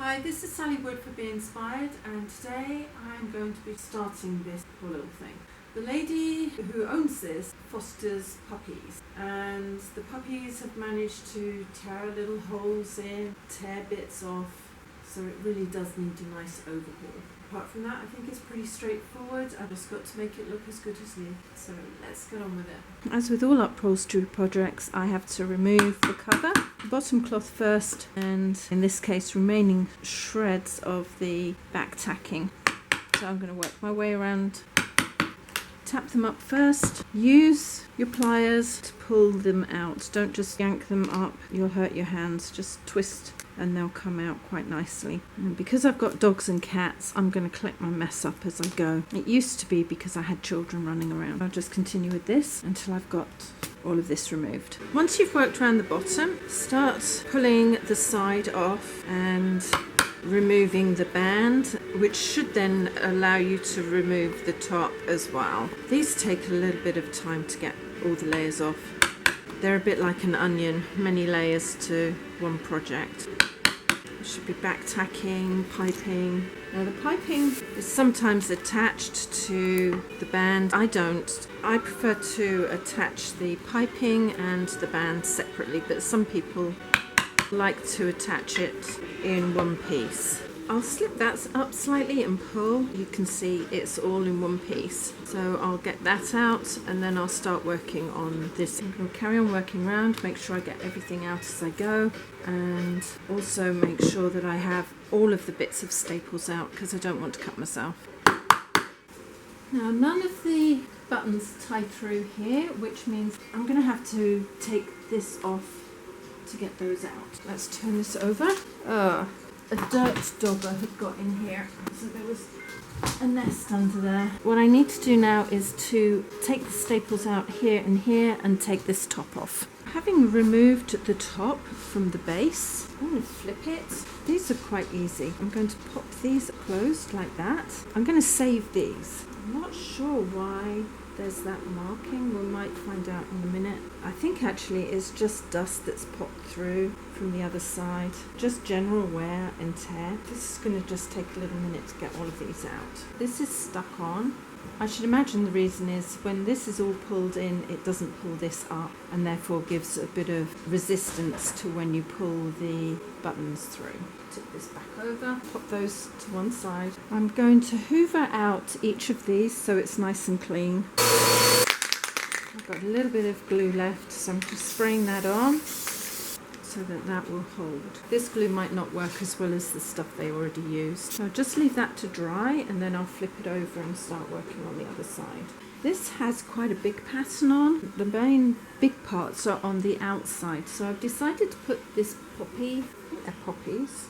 Hi, this is Sally Wood for Be Inspired, and today I'm going to be starting this poor little thing. The lady who owns this fosters puppies, and the puppies have managed to tear little holes in, tear bits off, so it really does need a nice overhaul. Apart from that, I think it's pretty straightforward. I've just got to make it look as good as new. So let's get on with it. As with all upholstery projects, I have to remove the cover, bottom cloth first, and in this case remaining shreds of the back tacking. So I'm going to work my way around. Tap them up first. Use your pliers to pull them out. Don't just yank them up, you'll hurt your hands. Just twist and they'll come out quite nicely. And because I've got dogs and cats, I'm going to collect my mess up as I go. It used to be because I had children running around. I'll just continue with this until I've got all of this removed. Once you've worked around the bottom, start pulling the side off and removing the band, which should then allow you to remove the top as well. These take a little bit of time to get all the layers off. They're a bit like an onion, many layers to one project. There should be back tacking, piping. Now the piping is sometimes attached to the band. I don't. I prefer to attach the piping and the band separately, but some people like to attach it in one piece. I'll slip that up slightly and pull. You can see it's all in one piece. So I'll get that out and then I'll start working on this. I'll carry on working around, make sure I get everything out as I go, and also make sure that I have all of the bits of staples out because I don't want to cut myself. Now none of the buttons tie through here, which means I'm going to have to take this off to get those out. Let's turn this over. A dirt dauber had got in here, so there was a nest under there. What I need to do now is to take the staples out here and take this top off. Having removed the top from the base, I'm going to flip it. These are quite easy. I'm going to pop these closed like that. I'm going to save these. I'm not sure why there's that marking. We might find out in a minute. I think actually it's just dust that's popped through from the other side. Just general wear and tear. This is going to just take a little minute to get all of these out. This is stuck on. I should imagine the reason is when this is all pulled in, it doesn't pull this up and therefore gives a bit of resistance to when you pull the buttons through. Tip this back over, pop those to one side. I'm going to hoover out each of these so it's nice and clean. I've got a little bit of glue left, so I'm just spraying that on so that will hold. This glue might not work as well as the stuff they already used. So I'll just leave that to dry and then I'll flip it over and start working on the other side. This has quite a big pattern on. The main big parts are on the outside, so I've decided to put this poppy, I think they're poppies,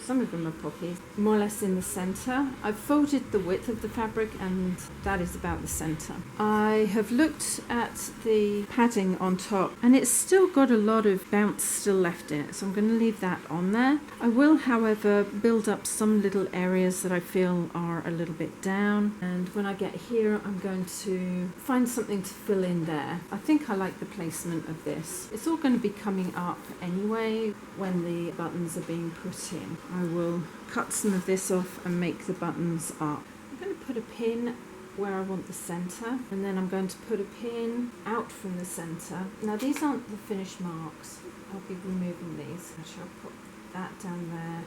some of them are poppies, more or less in the centre. I've folded the width of the fabric and that is about the centre. I have looked at the padding on top and it's still got a lot of bounce still left in it, so I'm going to leave that on there. I will, however, build up some little areas that I feel are a little bit down, and when I get here I'm going to find something to fill in there. I think I like the placement of this. It's all going to be coming up anyway when the buttons are being put in. I will cut some of this off and make the buttons up. I'm going to put a pin where I want the centre, and then I'm going to put a pin out from the centre. Now these aren't the finished marks. I'll be removing these. I shall put that down there,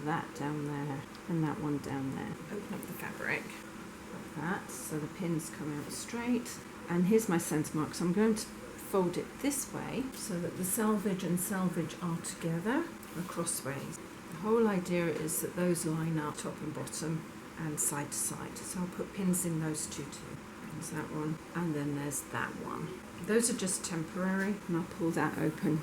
that down there, and that one down there. Open up the fabric like that so the pins come out straight. And here's my centre mark. So I'm going to fold it this way so that the selvage and selvage are together crossways. The whole idea is that those line up top and bottom and side to side. So I'll put pins in those two too. There's that one, and then there's that one. Those are just temporary, and I'll pull that open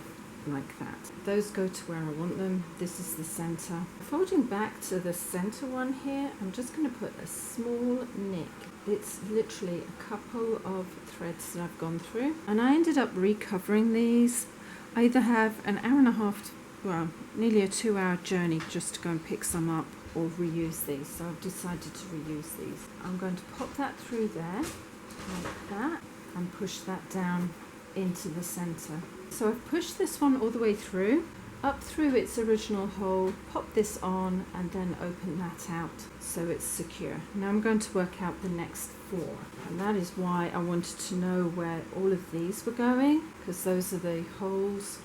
like that. Those go to where I want them. This is the centre. Folding back to the centre one here, I'm just going to put a small nick. It's literally a couple of threads that I've gone through, and I ended up recovering these. I either have an hour and a half, well, nearly a 2-hour journey just to go and pick some up or reuse these, so I've decided to reuse these. I'm going to pop that through there like that and push that down into the centre. So I've pushed this one all the way through up through its original hole, pop this on and then open that out so it's secure. Now I'm going to work out the next 4, and that is why I wanted to know where all of these were going, because those are the holes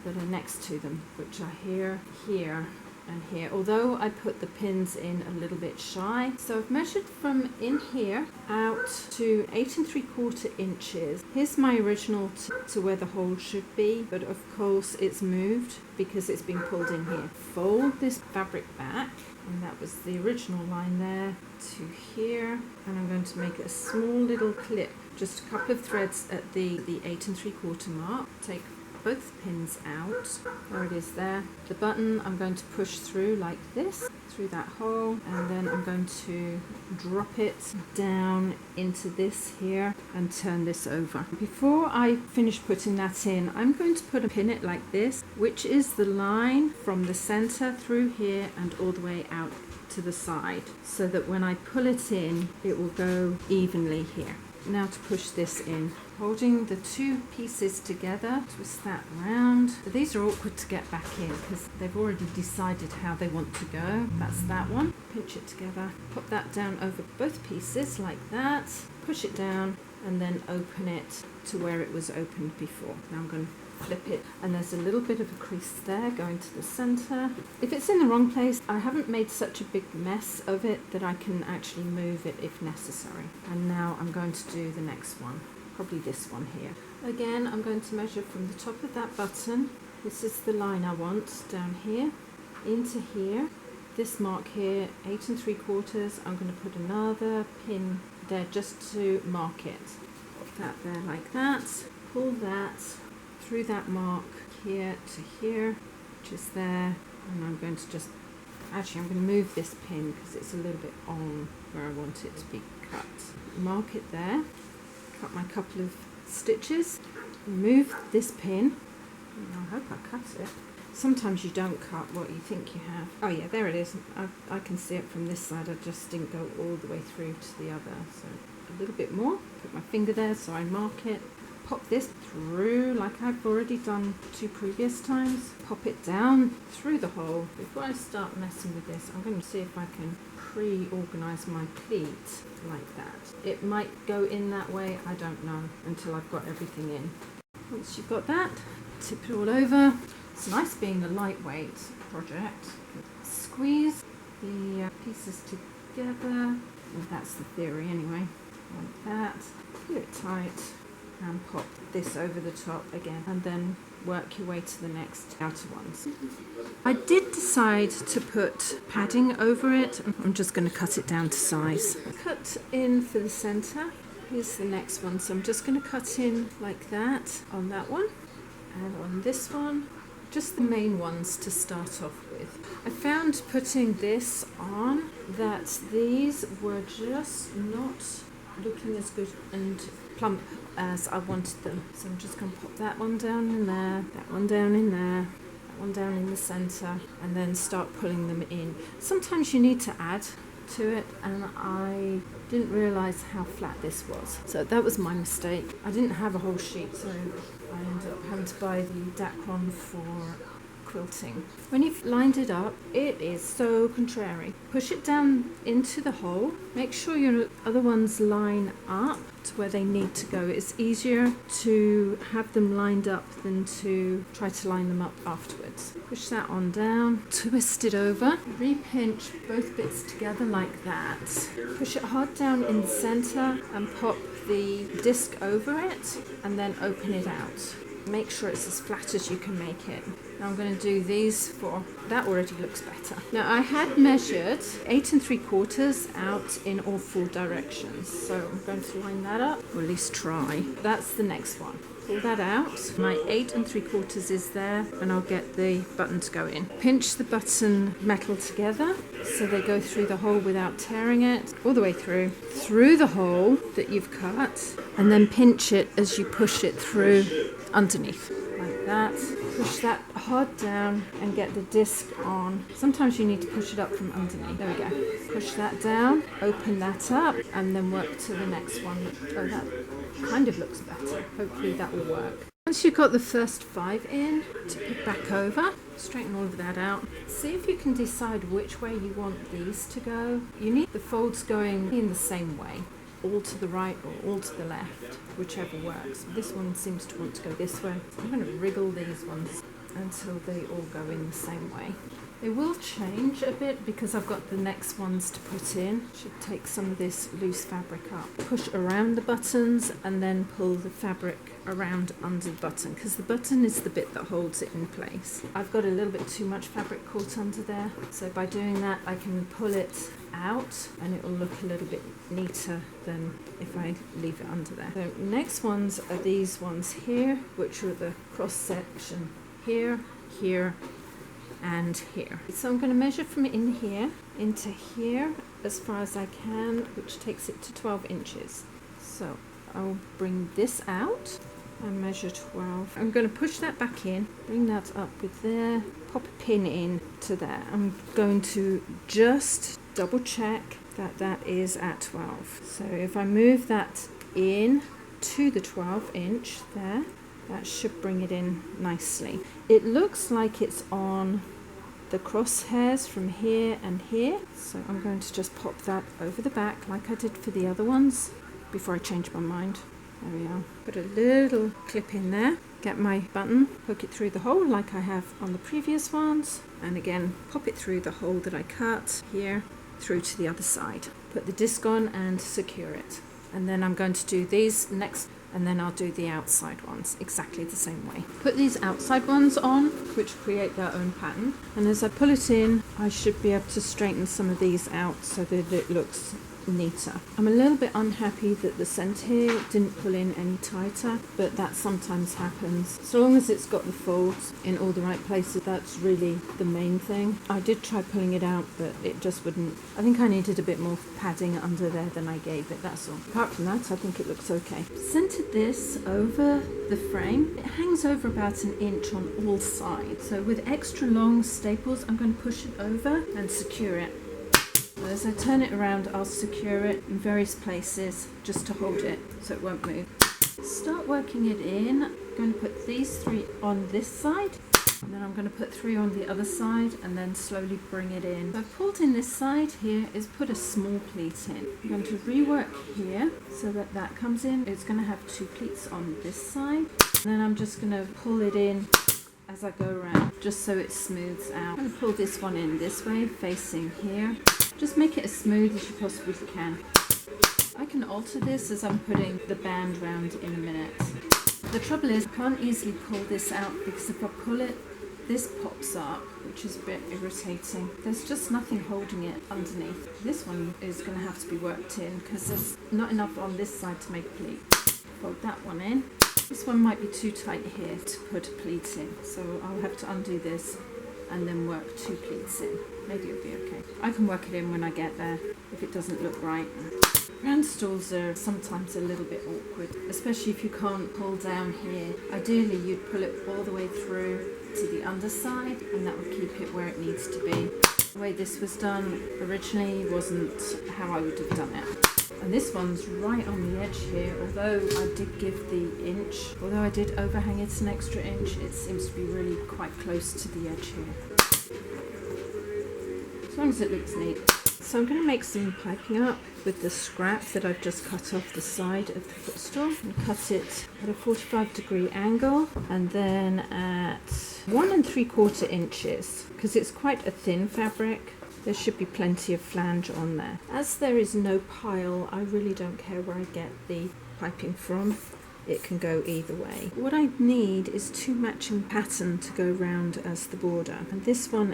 that are next to them, which are here, here and here, although I put the pins in a little bit shy. So I've measured from in here out to 8 3/4 inches. Here's my original to where the hole should be, but of course it's moved because it's been pulled in here. Fold this fabric back, and that was the original line there, to here, and I'm going to make a small little clip, just a couple of threads at the 8 3/4 mark. Take both pins out. There it is there. The button I'm going to push through like this, through that hole, and then I'm going to drop it down into this here and turn this over. Before I finish putting that in, I'm going to pin it like this, which is the line from the center through here and all the way out to the side, so that when I pull it in, it will go evenly here. Now to push this in, holding the 2 pieces together, twist that round. So these are awkward to get back in because they've already decided how they want to go. That's that one. Pinch it together, pop that down over both pieces like that, push it down, and then open it to where it was opened before. Now I'm going to flip it, and there's a little bit of a crease there going to the center. If it's in the wrong place, I haven't made such a big mess of it that I can actually move it if necessary. And now I'm going to do the next one, probably this one here. Again, I'm going to measure from the top of that button. This is the line I want, down here into here. This mark here, 8 3/4, I'm going to put another pin there just to mark it. Put that there like that, pull that through that mark here to here, which is there, and I'm going to just, actually I'm going to move this pin because it's a little bit on where I want it to be cut. Mark it there, cut my couple of stitches, move this pin, I hope I cut it. Sometimes you don't cut what you think you have. Oh yeah, there it is. I can see it from this side. I just didn't go all the way through to the other. So a little bit more. Put my finger there so I mark it. Pop this through like I've already done 2 previous times. Pop it down through the hole. Before I start messing with this, I'm going to see if I can pre-organise my pleat like that. It might go in that way, I don't know, until I've got everything in. Once you've got that, tip it all over. It's nice being a lightweight project. Squeeze the pieces together. Well, that's the theory anyway. Like that. Pull it tight and pop this over the top again, and then work your way to the next outer ones. I did decide to put padding over it. I'm just going to cut it down to size. Cut in for the centre. Here's the next one. So I'm just going to cut in like that on that one and on this one. Just the main ones to start off with. I found putting this on that these were just not looking as good and plump as I wanted them. So I'm just going to pop that one down in there, that one down in there, that one down in the centre, and then start pulling them in. Sometimes you need to add to it, and I didn't realise how flat this was. So that was my mistake. I didn't have a whole sheet, so I ended up having to buy the Dacron for quilting. When you've lined it up, it is so contrary. Push it down into the hole. Make sure your other ones line up to where they need to go. It's easier to have them lined up than to try to line them up afterwards. Push that on down, twist it over, re-pinch both bits together like that. Push it hard down in the center and pop the disc over it, and then open it out. Make sure it's as flat as you can make it. Now I'm going to do these four. That already looks better. Now I had measured 8 3/4 out in all 4 directions, so I'm going to line that up, or at least try. That's the next one. Pull that out. My 8 3/4 is there, and I'll get the button to go in. Pinch the button metal together so they go through the hole without tearing it, all the way through the hole that you've cut, and then pinch it as you push it through underneath, like that. Push that hard down and get the disc on. Sometimes you need to push it up from underneath. There we go. Push that down, open that up, and then work to the next one. Oh, that kind of looks better. Hopefully that will work. Once you've got the first 5 in, to put back over, straighten all of that out. See if you can decide which way you want these to go. You need the folds going in the same way, all to the right or all to the left, whichever works. This one seems to want to go this way. I'm going to wriggle these ones until they all go in the same way. They will change a bit because I've got the next ones to put in. Should take some of this loose fabric up. Push around the buttons and then pull the fabric around under the button, because the button is the bit that holds it in place. I've got a little bit too much fabric caught under there, so by doing that I can pull it out and it will look a little bit neater than if I leave it under there. So next ones are these ones here, which are the cross section here, here and here. So I'm going to measure from in here into here as far as I can, which takes it to 12 inches. So I'll bring this out and measure 12. I'm going to push that back in, bring that up with there, pop a pin in to there. I'm going to just double check that that is at 12. So if I move that in to the 12 inch there, that should bring it in nicely. It looks like it's on the crosshairs from here and here, so I'm going to just pop that over the back like I did for the other ones before I change my mind. There we are. Put a little clip in there, get my button, hook it through the hole like I have on the previous ones, and again pop it through the hole that I cut here through to the other side. Put the disc on and secure it, and then I'm going to do these next, and then I'll do the outside ones exactly the same way. Put these outside ones on, which create their own pattern, and as I pull it in I should be able to straighten some of these out so that it looks neater. I'm a little bit unhappy that the centre here didn't pull in any tighter, but that sometimes happens. So long as it's got the folds in all the right places, that's really the main thing. I did try pulling it out, but it just wouldn't. I think I needed a bit more padding under there than I gave it, that's all. Apart from that, I think it looks okay. Centered this over the frame. It hangs over about 1 inch on all sides. So with extra long staples, I'm going to push it over and secure it. As I turn it around, I'll secure it in various places just to hold it so it won't move. Start working it in. I'm going to put these 3 on this side, and then I'm going to put 3 on the other side and then slowly bring it in. So I've pulled in this side here, is put a small pleat in. I'm going to rework here so that that comes in. It's going to have 2 pleats on this side, and then I'm just going to pull it in as I go around just so it smooths out. I'm going to pull this one in this way, facing here. Just make it as smooth as you possibly can. I can alter this as I'm putting the band round in a minute. The trouble is I can't easily pull this out because if I pull it, this pops up, which is a bit irritating. There's just nothing holding it underneath. This one is going to have to be worked in because there's not enough on this side to make a pleat. Fold that one in. This one might be too tight here to put a pleat in, so I'll have to undo this and then work 2 pleats in. Maybe it'll be okay. I can work it in when I get there if it doesn't look right. Round stools are sometimes a little bit awkward, especially if you can't pull down here. Ideally you'd pull it all the way through to the underside and that would keep it where it needs to be. The way this was done originally wasn't how I would have done it. And this one's right on the edge here, although I did give the inch, although I did overhang it an extra inch, it seems to be really quite close to the edge here. As long as it looks neat. So I'm going to make some piping up with the scrap that I've just cut off the side of the footstool and cut it at a 45-degree angle and then at 1 3/4 inches because it's quite a thin fabric. There should be plenty of flange on there. As there is no pile, I really don't care where I get the piping from. It can go either way. What I need is 2 matching pattern to go round as the border. And this one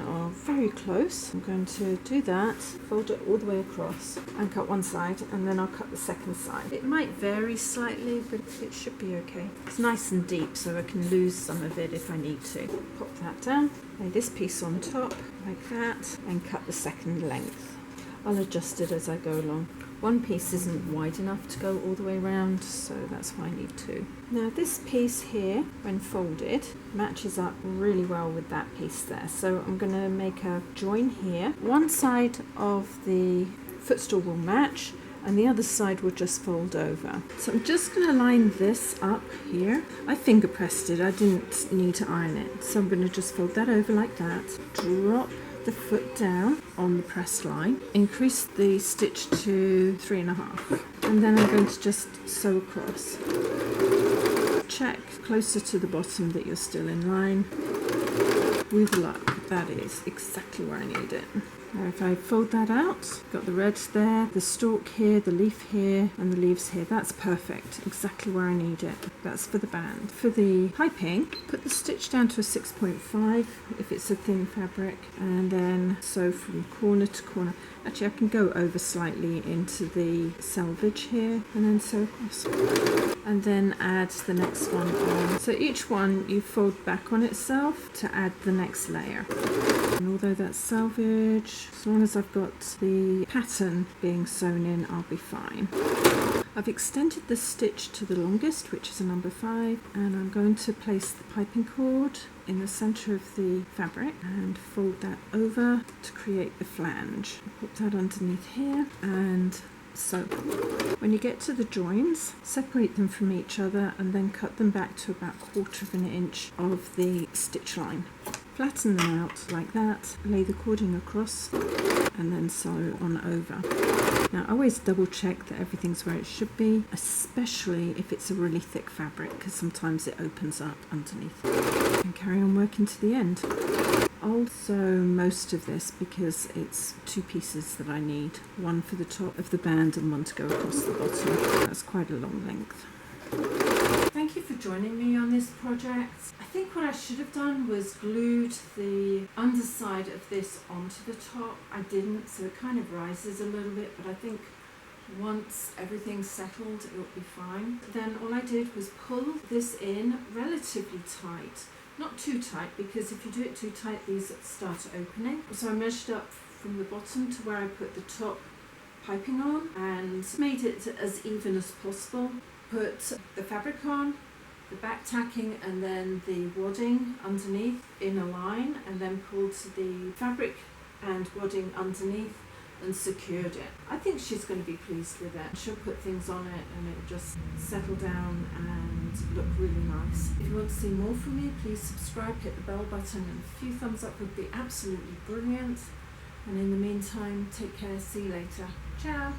are very close. I'm going to do that, fold it all the way across and cut one side and then I'll cut the second side. It might vary slightly, but it should be okay. It's nice and deep so I can lose some of it if I need to. Pop that down, lay this piece on top like that and cut the second length. I'll adjust it as I go along. One piece isn't wide enough to go all the way around, so that's why I need 2. Now this piece here, when folded, matches up really well with that piece there. So I'm going to make a join here. One side of the footstool will match and the other side will just fold over. So I'm just going to line this up here. I finger pressed it, I didn't need to iron it. So I'm going to just fold that over like that, drop the foot down on the pressed line, increase the stitch to 3.5, and then I'm going to just sew across. Check closer to the bottom that you're still in line. With luck, that is exactly where I need it. Now if I fold that out, got the red there, the stalk here, the leaf here, and the leaves here. That's perfect, exactly where I need it. That's for the band. For the piping, put the stitch down to a 6.5 if it's a thin fabric, and then sew from corner to corner. Actually, I can go over slightly into the selvage here, and then sew across. And then add the next one on. So each one you fold back on itself to add the next layer. And although that's selvage, as long as I've got the pattern being sewn in, I'll be fine. I've extended the stitch to the longest, which is a number 5, and I'm going to place the piping cord in the center of the fabric and fold that over to create the flange. Put that underneath here and sew. When you get to the joins, separate them from each other and then cut them back to about 1/4 inch of the stitch line. Flatten them out like that, lay the cording across, and then sew on over. Now always double check that everything's where it should be, especially if it's a really thick fabric, because sometimes it opens up underneath. And carry on working to the end. I'll sew most of this because it's 2 pieces that I need, one for the top of the band and one to go across the bottom. That's quite a long length. Thank you for joining me on this project. I think what I should have done was glued the underside of this onto the top. I didn't, so it kind of rises a little bit, but I think once everything's settled it will be fine. Then all I did was pull this in relatively tight. Not too tight, because if you do it too tight these start opening. So I measured up from the bottom to where I put the top piping on and made it as even as possible. Put the fabric on, the back tacking and then the wadding underneath in a line, and then pulled the fabric and wadding underneath and secured it. I think she's going to be pleased with it. She'll put things on it and it'll just settle down and look really nice. If you want to see more from me, please subscribe, hit the bell button, and a few thumbs up would be absolutely brilliant. And in the meantime, take care, see you later. Ciao!